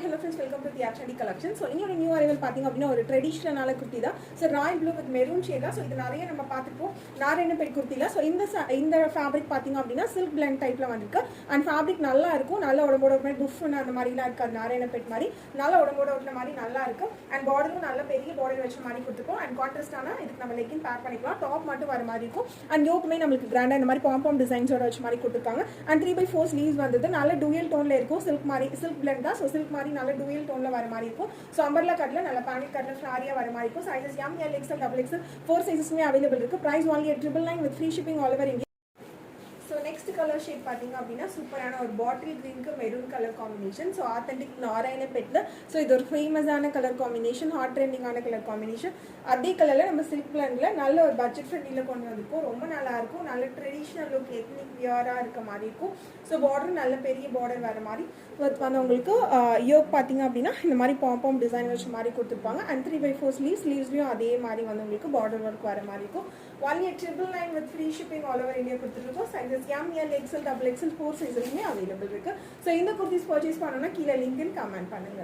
hello friends, welcome to the Archandi collection. So இன்னொரு new arrival பாத்தீங்க அப்படினா ஒரு ட்ரெடிஷனலான குர்த்தி தான். So ராயல் ப்ளூ வித் மெரூன் ஷேட்ல. So இது நிறைய நம்ம பார்த்துப்போம் நாராயணபேட் குர்த்தில. So இந்த ஃபேப்ரிக் பாத்தீங்க அப்படினா silk blend டைப்ல வந்திருக்கு. and ஃபேப்ரிக் நல்லா இருக்கும். நல்ல உடம்போட ஒட்ட புஃப்னா அந்த மாதிரிலாம் இருக்காது. நாராயணபேட் மாதிரி நல்ல உடம்போட ஒட்ட மாதிரி நல்லா இருக்கும். and பார்டரும் நல்ல பெரிய பார்டர் வச்ச மாதிரி கொடுத்துப்போம். and கான்ட்ராஸ்டான இதுக்கு நம்ம லெக்கின் பேர் பண்ணிக்கலாம். டாப் மட்டும் வர மாதிரி இருக்கும். and யோக்குமே நமக்கு கிராண்டா இந்த மாதிரி பாம் டிசைன்ஸோட வச்ச மாதிரி கொடுத்துருக்காங்க. and 3/4 ஸ்லீவ்ஸ் வந்தது. நல்ல டூயல் டோன்ல இருக்கும். silk blend தான். so silk மாதிரி நல்ல டூயல் டோன்ல வர மாதிரி இருக்கும். so அம்பர்லா கட்ல நல்ல பேனல் கட்ல ஃப்ளாரியா வர மாதிரி இருக்கும். Sizes M L XL XXL 4 சைஸஸ்மே அவேலபிள் இருக்கு. Price only at 999 with free shipping all over India. Next colour shade பார்த்தீங்க அப்படின்னா சூப்பரான ஒரு பாட்டில் கிரீனுக்கு maroon colour combination. So authentic நாராயணபேட்டில். ஸோ இது ஒரு ஃபேமஸான கலர் காம்பினேஷன், ஹாட் ட்ரெண்டிங்கான கலர் காம்பினேஷன். அதே கலரில் நம்ம சில்க் பிளான்ல நல்ல ஒரு பட்ஜெட் ஃப்ரெண்ட்லியில் கொண்டு வந்திருக்கும். ரொம்ப நல்லா இருக்கும். நல்ல ட்ரெடிஷ்னல் லுக், எத்னிக் வியராக இருக்க மாதிரி இருக்கும். ஸோ பார்டர் நல்ல பெரிய பார்டர் வர மாதிரி வந்து உங்களுக்கு யோக் பார்த்தீங்க அப்படின்னா இந்த மாதிரி பாம் டிசைன் வச்ச மாதிரி கொடுத்துருப்பாங்க. அண்ட் 3/4 ஸ்லீவ்ஸ்லையும் அதே மாதிரி வந்து உங்களுக்கு பார்டர் ஒர்க் வர மாதிரி இருக்கும். only at 999 with free shipping all over India கொடுத்துருக்கோம். Sizes M L XL XXL 4 சைஸ்லையுமே அவைலபிள் இருக்கு. ஸோ இந்த குர்த்திஸ் பர்ச்சேஸ் பண்ணணும்னா கீழே லிங்க் கமெண்ட் பண்ணுங்க.